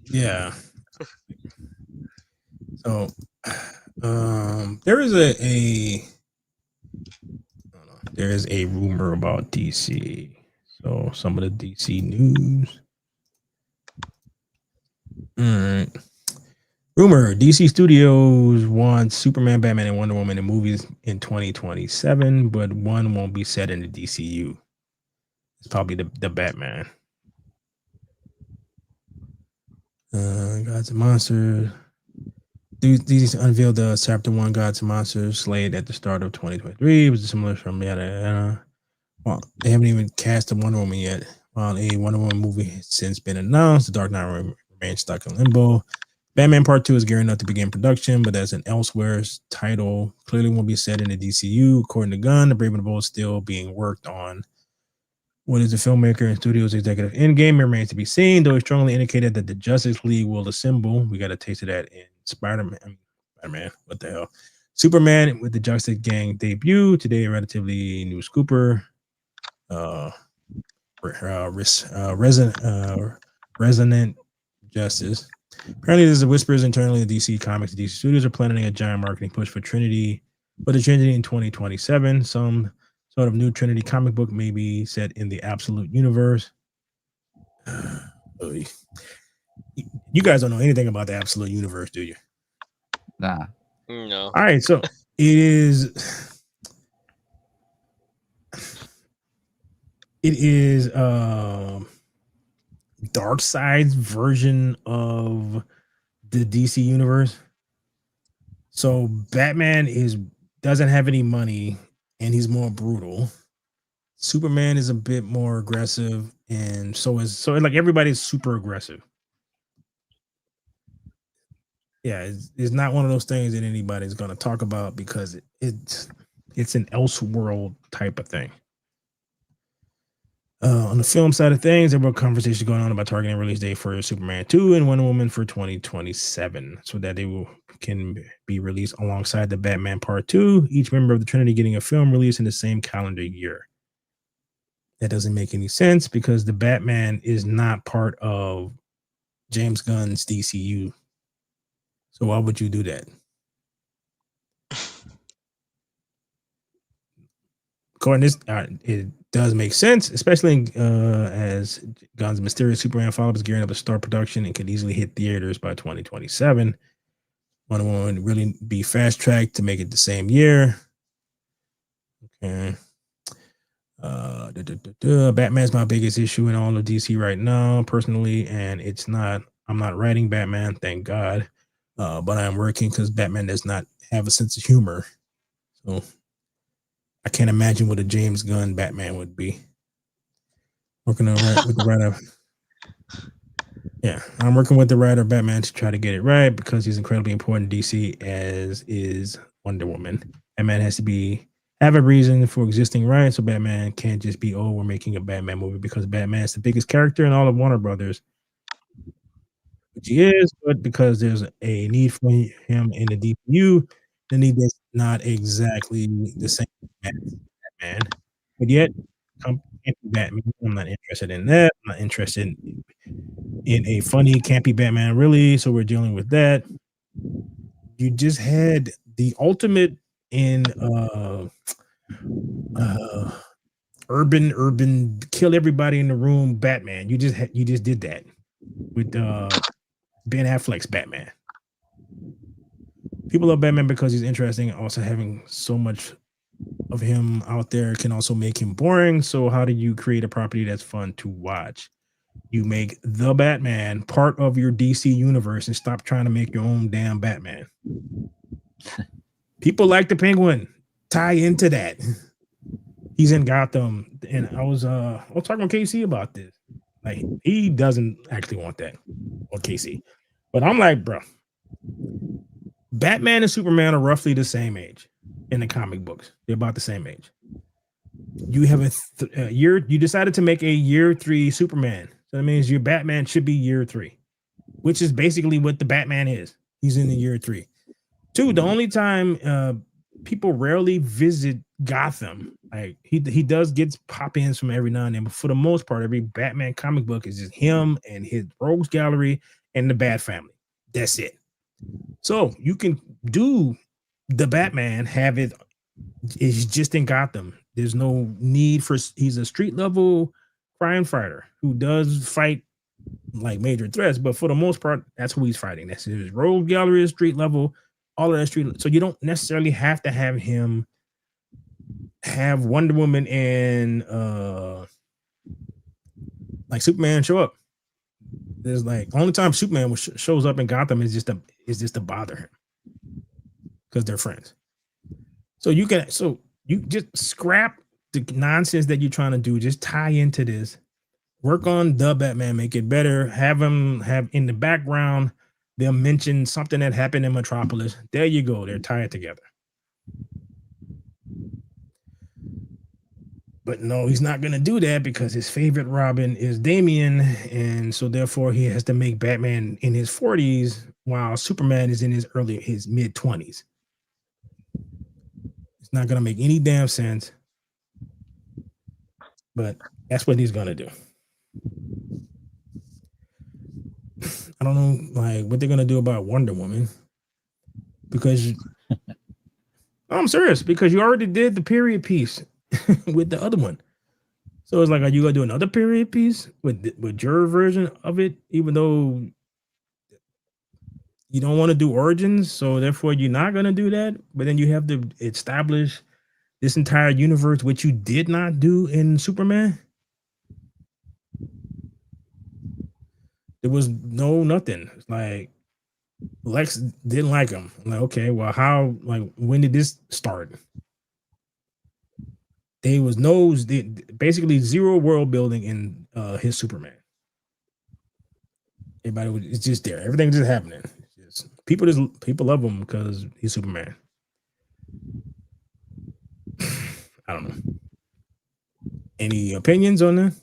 Yeah. So there is a rumor about DC. So some of the DC news. All right. Rumor: DC Studios wants Superman, Batman, and Wonder Woman in movies in 2027, but one won't be set in the DCU. It's probably the Batman. Gods and Monsters. These unveiled the Chapter 1 Gods and Monsters slate at the start of 2023. It was similar from yada yada. Well, they haven't even cast a Wonder Woman yet. While a Wonder Woman movie has since been announced, The Dark Knight remains stuck in limbo. Batman Part 2 is gearing up to begin production, but as an Elsewhere's title clearly won't be set in the DCU. According to Gunn, The Brave and the Bold is still being worked on. What is the filmmaker and studio's executive endgame remains to be seen, though he strongly indicated that the Justice League will assemble. We got a taste of that in Spider-Man, what the hell? Superman with the Justice Gang debut. Today, a relatively new scooper. Resonant Justice. Apparently, there's whispers internally in DC Comics. DC Studios are planning a giant marketing push for Trinity, but the Trinity in 2027. Some sort of new Trinity comic book may be set in the Absolute Universe. You guys don't know anything about the Absolute Universe, do you? Nah. No. All right, so it is Darkseid's version of the DC universe. So Batman doesn't have any money and he's more brutal. Superman is a bit more aggressive, and so like everybody's super aggressive. Yeah, it's not one of those things that anybody's going to talk about because it's an Elseworld type of thing. On the film side of things, there were conversations going on about targeting release date for Superman 2 and Wonder Woman for 2027, so that they can be released alongside the Batman Part 2, each member of the Trinity getting a film release in the same calendar year. That doesn't make any sense because the Batman is not part of James Gunn's DCU. So why would you do that? According to this, it does make sense, especially as Gunn's mysterious Superman follow-up is gearing up to start production and could easily hit theaters by 2027. Wonder Woman would really be fast-tracked to make it the same year. Okay. Batman's my biggest issue in all of DC right now, personally, and I'm not writing Batman, thank God. But I'm working because Batman does not have a sense of humor. So I can't imagine what a James Gunn Batman would be. Working with the writer. Yeah, I'm working with the writer Batman to try to get it right because he's incredibly important to DC, as is Wonder Woman. Batman has to have a reason for existing, right? So Batman can't just be, we're making a Batman movie because Batman is the biggest character in all of Warner Brothers. Which he is, but because there's a need for him in the DCU, the need is not exactly the same as Batman. But yet, Batman, I'm not interested in that. I'm not interested in a funny, campy Batman, really. So we're dealing with that. You just had the ultimate in urban kill everybody in the room Batman. You just did that with Ben Affleck's Batman. People love Batman because he's interesting. Also, having so much of him out there can also make him boring. So how do you create a property that's fun to watch? You make the Batman part of your DC universe and stop trying to make your own damn Batman. People like the Penguin. Tie into that. He's in Gotham, and I was talking with KC about this. Like, he doesn't actually want that, or KC. But I'm like, bro, Batman and Superman are roughly the same age in the comic books. They're about the same age. You have a year. You decided to make a year 3 Superman. So that means your Batman should be year 3, which is basically what the Batman is. He's in the year 3. 2, the only time people rarely visit Gotham. Like he does get pop-ins from every now and then, but for the most part, every Batman comic book is just him and his rogues gallery and the Bat Family. That's it. So you can do the Batman, have it. It's just in Gotham. There's no need for. He's a street level crime fighter who does fight like major threats, but for the most part, that's who he's fighting. That's his rogue gallery, street level, all of that street. So you don't necessarily have to have him have Wonder Woman and like Superman show up. There's like only time Superman shows up in Gotham is just to bother him because they're friends. So you just scrap the nonsense that you're trying to do. Just tie into this. Work on the Batman, make it better. Have him have in the background. They'll mention something that happened in Metropolis. There you go. They're tied together. But no, he's not going to do that because his favorite Robin is Damian. And so therefore he has to make Batman in his 40s while Superman is in his mid 20s. It's not going to make any damn sense. But that's what he's going to do. I don't know like what they're going to do about Wonder Woman. Because I'm serious, because you already did the period piece with the other one. So it's like, are you gonna do another period piece with your version of it, even though you don't want to do origins? So therefore, you're not gonna do that. But then you have to establish this entire universe, which you did not do in Superman. There was nothing. It's like Lex didn't like him. I'm like, okay, well, how? Like, when did this start? There was basically zero world building in his Superman. It's just there. Everything's just happening. People love him because he's Superman. I don't know. Any opinions on that?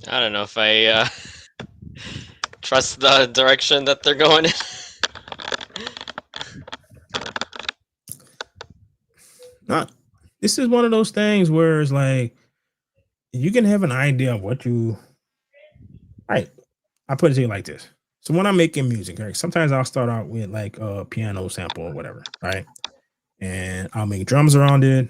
I don't know if I trust the direction that they're going in. This is one of those things where it's like you can have an idea of what you. Right, I put it to you like this. So when I'm making music, right, sometimes I'll start out with like a piano sample or whatever, right, and I'll make drums around it.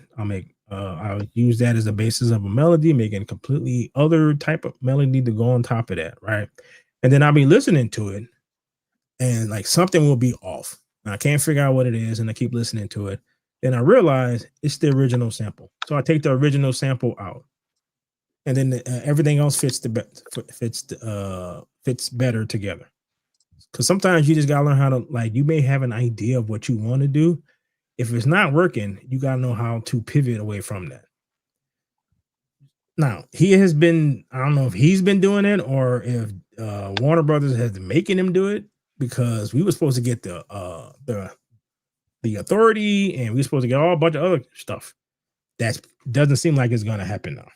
I'll use that as the basis of a melody, making a completely other type of melody to go on top of that, right, and then I'll be listening to it, and like something will be off. And I can't figure out what it is, and I keep listening to it. Then I realize it's the original sample. So I take the original sample out, and then everything else fits better together. Because sometimes you just gotta learn how to, like, you may have an idea of what you want to do. If it's not working, you gotta know how to pivot away from that. Now he has been. I don't know if he's been doing it or if Warner Brothers has been making him do it, because we were supposed to get the Authority, and we're supposed to get all a bunch of other stuff. That doesn't seem like it's going to happen now.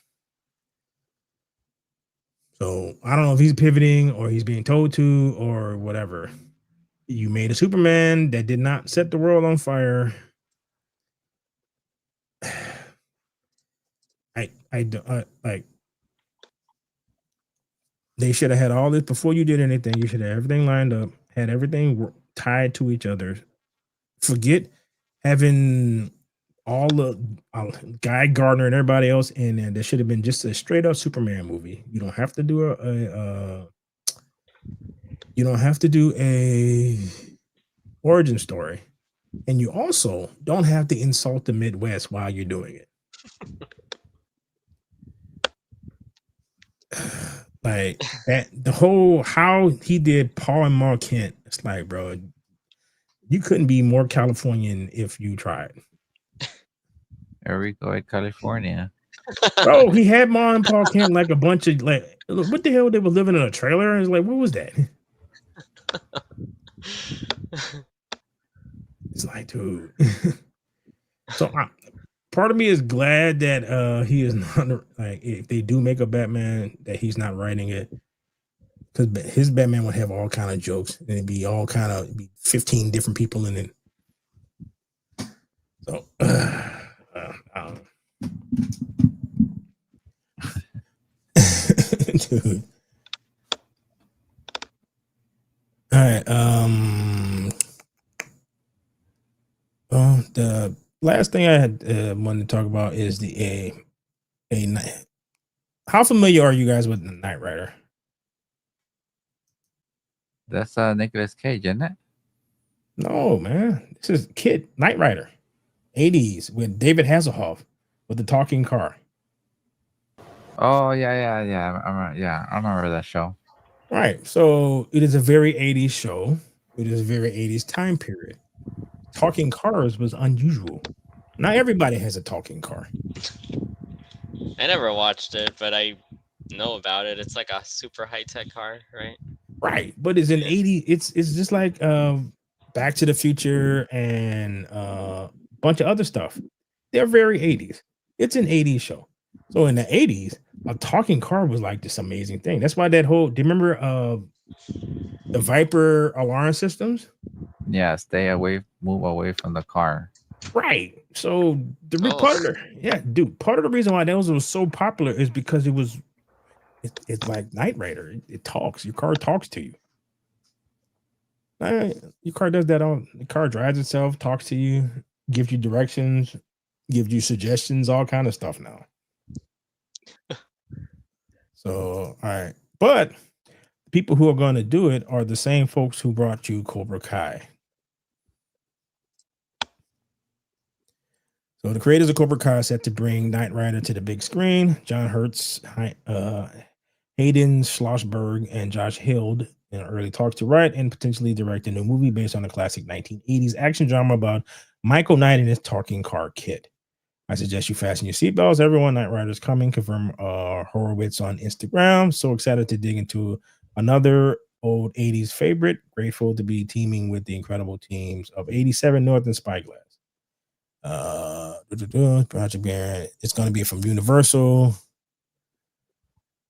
So I don't know if he's pivoting or he's being told to or whatever. You made a Superman that did not set the world on fire. Like they should have had all this before you did anything. You should have everything lined up, had everything tied to each other. Forget having all the Guy Gardner and everybody else in there. There should have been just a straight up Superman movie. You don't have to do a origin story, and you also don't have to insult the Midwest while you're doing it. Like that, the whole how he did Paul and Mark Kent. It's like, bro, you couldn't be more Californian if you tried. There we go at California. Bro, he had Ma and Paul Kent like a bunch of like, what the hell? They were living in a trailer. It's like, what was that? It's like, dude. So part of me is glad that he is not, like, if they do make a Batman, that he's not writing it, because his Batman would have all kind of jokes and it'd be all kind of 15 different people in it. So dude. All right. The last thing I had wanted to talk about is the How familiar are you guys with the Knight Rider? That's Nicolas Cage, isn't it? No, man. This is Knight Rider, 80s with David Hasselhoff with the talking car. Oh yeah. I remember that show. Right. So it is a very 80s show. It is a very 80s time period. Talking cars was unusual. Not everybody has a talking car. I never watched it, but I know about it. It's like a super high tech car, right? Right. But it's an 80, it's just like Back to the Future and a bunch of other stuff. They're very 80s. It's an 80s show. So in the 80s, a talking car was like this amazing thing. That's why that whole, do you remember the Viper alarm systems? Yeah, move away from the car. Right. So part of the reason why those was so popular is because it's like Knight Rider. It talks. Your car talks to you. Your car does that all. The car drives itself, talks to you, gives you directions, gives you suggestions, all kind of stuff now. So, all right. But people who are going to do it are the same folks who brought you Cobra Kai. So the creators of Cobra Kai are set to bring Knight Rider to the big screen. John Hurts, Hayden Schlossberg, and Josh Hild in early talks to write and potentially direct a new movie based on the classic 1980s action drama about Michael Knight and his talking car kid. I suggest you fasten your seatbelts. Everyone, Knight Rider's coming. Confirm Horowitz on Instagram. So excited to dig into another old 80s favorite. Grateful to be teaming with the incredible teams of 87 North and Spyglass. Project Baron. It's going to be from Universal.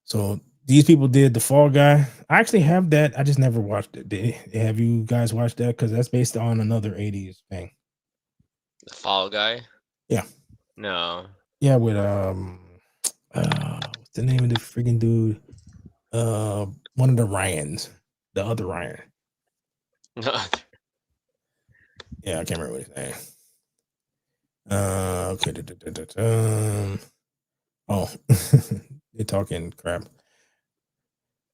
So these people did The Fall Guy. I actually have that. I just never watched it. Have you guys watched that? Because that's based on another 80s thing. The Fall Guy? Yeah. No. Yeah, with what's the name of the freaking dude? One of the Ryans, the other Ryan. No. Yeah, I can't remember what his name. Okay. Oh, they're talking crap.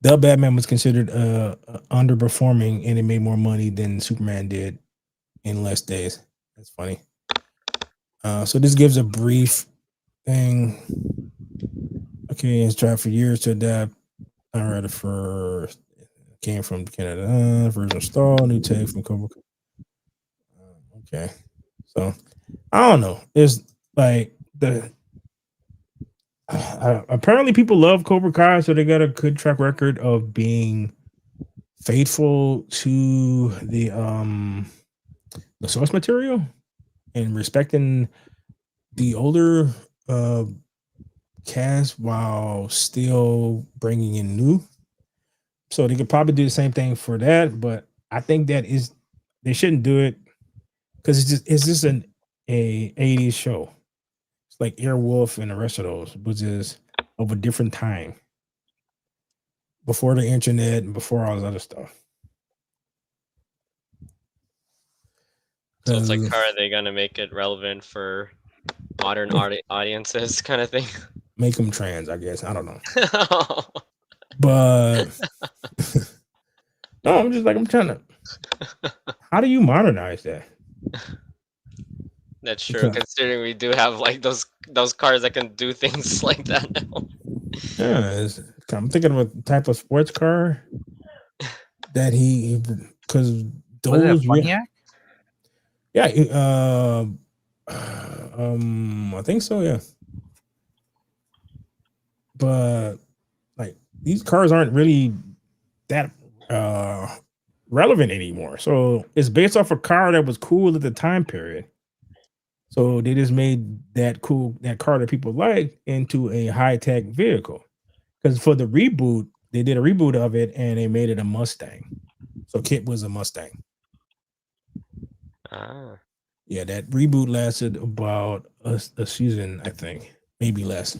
The Batman was considered underperforming, and it made more money than Superman did in less days. That's funny. So this gives a brief thing. Okay, it's tried for years to adapt. I read it first. Came from Canada. Version stall. New take from Cobra. Okay, so I don't know. It's like apparently people love Cobra Kai, so they got a good track record of being faithful to the source material and respecting the older cast while still bringing in new. So they could probably do the same thing for that, but I think they shouldn't do it because it's just a 80s show. It's like Airwolf and the rest of those, which is of a different time, before the internet and before all this other stuff. So it's like, how are they gonna make it relevant for modern audiences, kind of thing? Make them trans, I guess. I don't know. But no, I'm trying to. How do you modernize that? That's true, considering we do have like those cars that can do things like that now. Yeah, I'm thinking of a type of sports car that because those. Yeah, I think so. Yeah, but like these cars aren't really that relevant anymore. So it's based off a car that was cool at the time period. So they just made that car that people like into a high-tech vehicle. Because for the reboot, they did a reboot of it and they made it a Mustang. So Kit was a Mustang. Ah. Yeah, that reboot lasted about a season, I think, maybe less.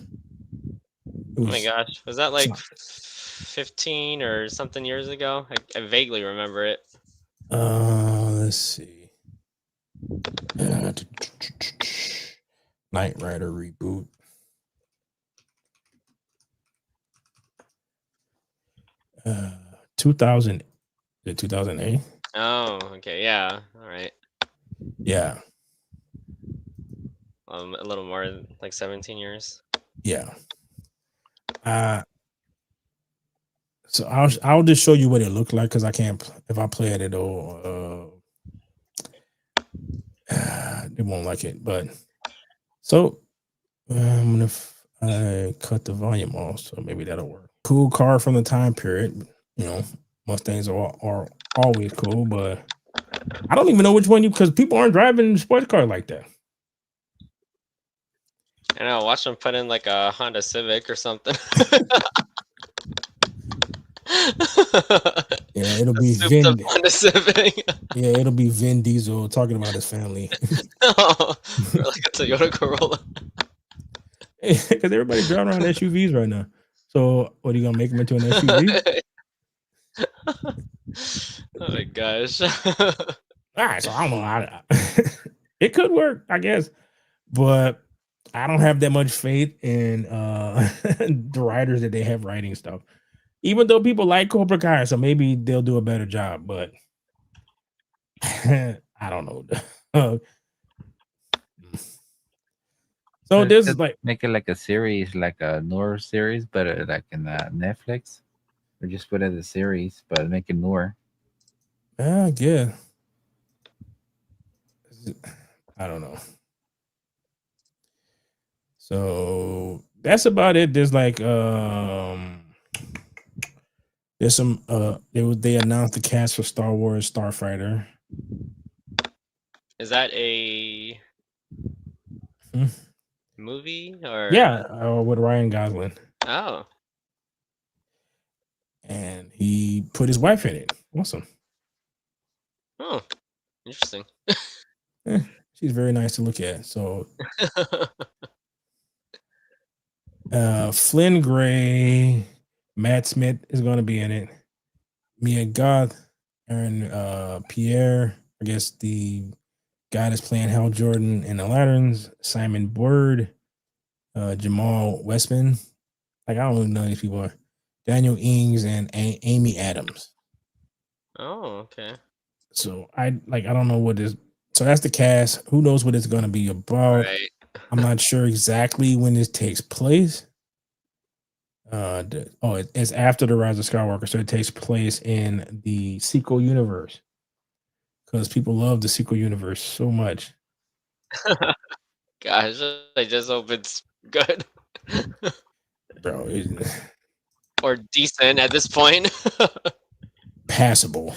Oh my gosh, was that like 15 or something years ago? I vaguely remember it. Let's see. Knight Rider Reboot. 2000, 2008. Oh, okay, yeah, all right. Yeah, A little more, like 17 years. yeah. So I'll just show you what it looked like because I can't. If I play it, it'll it won't like it. But so I'm gonna I cut the volume off, so maybe that'll work. Cool car from the time period. You know, Mustangs are always cool, but I don't even know which one because people aren't driving sports cars like that. I know. Watch them put in like a Honda Civic or something. Yeah, it'll A be souped up Vin. Honda Civic. Yeah, it'll be Vin Diesel talking about his family. Or like a Toyota Corolla. Because everybody's driving around SUVs right now. So what are you gonna make them into an SUV? Oh my gosh. All right, so I don't know. It could work, I guess, but I don't have that much faith in the writers that they have writing stuff. Even though people like Cobra Kai, so maybe they'll do a better job, but I don't know. So But this could is like, make it like a series, like a Noir series, but like in Netflix, or just put it as a series, but make it Noir. yeah, I don't know. So that's about it. There's like there's some they announced the cast for Star Wars Starfighter. Is that a Hmm. movie or? Yeah, with Ryan Gosling, Oh, and he put his wife in it. Awesome. oh, interesting. She's very nice to look at. So Flynn Gray, Matt Smith is going to be in it. Mia Goth, Aaron Pierre, I guess the guy that's playing Hal Jordan in The Lanterns, Simon Bird, Jamal Westman. Like, I don't even know these people are. Daniel Ings and Amy Adams. Oh, okay. So I don't know what this. So that's the cast. Who knows what it's going to be about? Right. I'm not sure exactly when this takes place. It's after the Rise of Skywalker, so it takes place in the sequel universe because people love the sequel universe so much. Gosh, I just hope it's good Bro, it's or decent at this point. passable.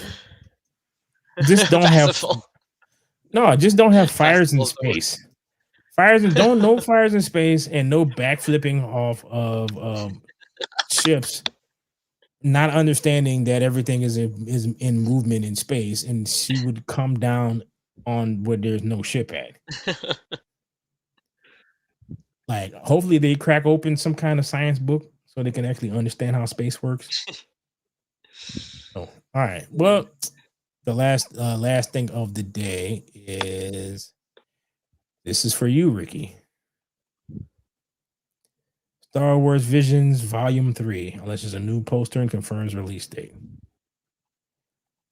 Just don't have Passable. just don't have fires in Passable is the word. space. No fires in space and no backflipping off of ships. Not understanding that everything is in movement in space, and she would come down on where there's no ship at. Like, hopefully they crack open some kind of science book so they can actually understand how space works. Oh, all right. Well, the last thing of the day is this is for you, Ricky. Star Wars Visions Volume 3, unless there's a new poster and confirms release date.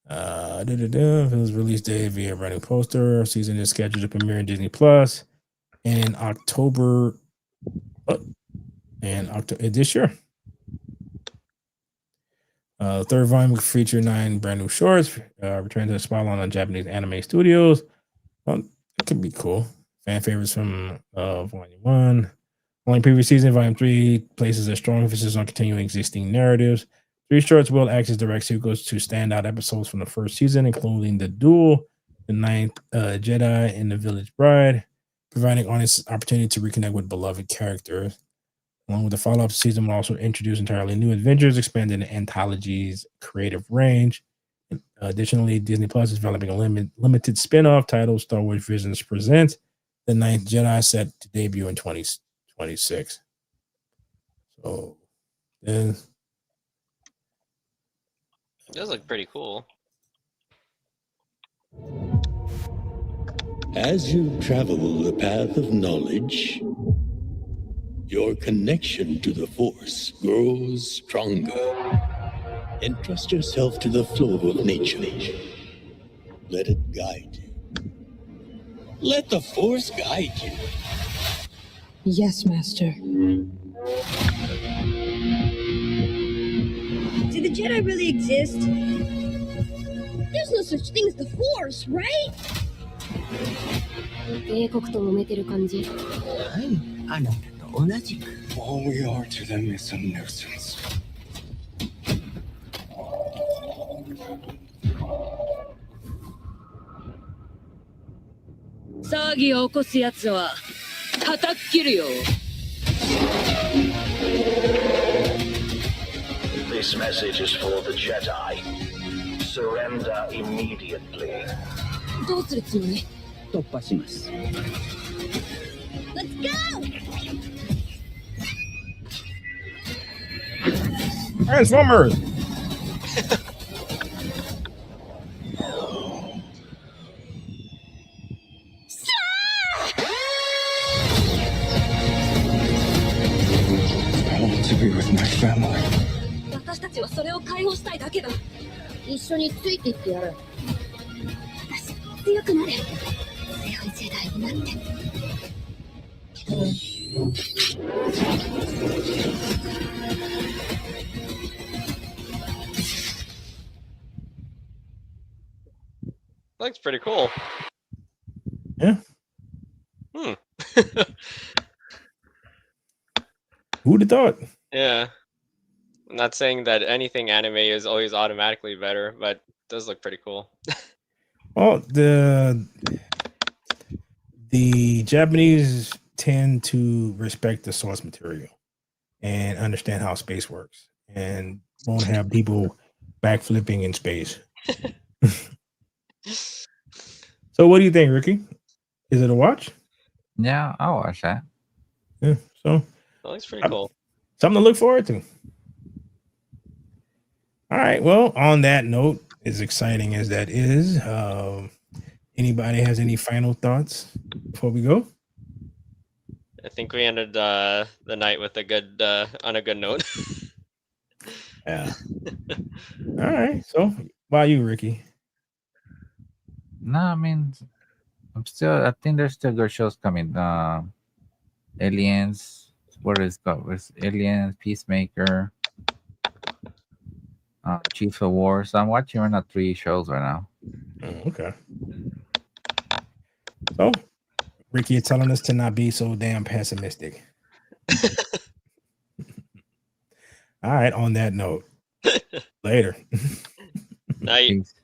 Films release date via running poster. Season is scheduled to premiere in Disney Plus in October. This year. Third volume will feature 9 brand new shorts. Return to the spotlight on Japanese anime studios. Well, it could be cool. Fan favorites from Volume 1. Only previous season, Volume 3 places a strong emphasis on continuing existing narratives. 3 shorts will act as direct sequels to standout episodes from the first season, including The Duel, The Ninth Jedi, and The Village Bride, providing audience opportunity to reconnect with beloved characters. Along with the follow-up season, will also introduce entirely new adventures, expanding the anthology's creative range. Additionally, Disney Plus is developing a limited spin-off titled Star Wars Visions Presents The Ninth Jedi, set to debut in 2026. So, then Those look pretty cool. As you travel the path of knowledge, your connection to the Force grows stronger. Entrust yourself to the flow of nature. Let it guide you. Let the Force guide you. Yes, Master. Do the Jedi really exist? There's no such thing as the Force, right? 帝国と揉めてる感じ。はい、あなたと同じく。All we are to them is a nuisance. 騒ぎを起こすやつは叩き切るよ。This message is for the Jedi. Surrender immediately. どうするつもり？突破します。Let's go! Transformers. I want to be with my family. 私たちはそれを解放したいだけだ。一緒についていってやる。私、強くなる。強いジェダイになって。Looks pretty cool. Yeah. Hmm. Who'd have thought? Yeah. I'm not saying that anything anime is always automatically better, but it does look pretty cool. Well, the Japanese tend to respect the source material and understand how space works, and won't have people backflipping in space. So, what do you think, Ricky? Is it a watch? Yeah, I'll watch that. Yeah. So That looks pretty cool. something to look forward to. All right. Well, on that note, as exciting as that is, anybody has any final thoughts before we go? I think we ended the night with a good on a good note. Yeah. All right. So, what about you, Ricky? No, I mean, I think there's still good shows coming. Aliens, what is it called? It's Aliens, Peacemaker, Chief of War. So I'm watching right now 3 shows right now. Oh, okay. So, Ricky, you're telling us to not be so damn pessimistic. All right. On that note, later. Night. Peace.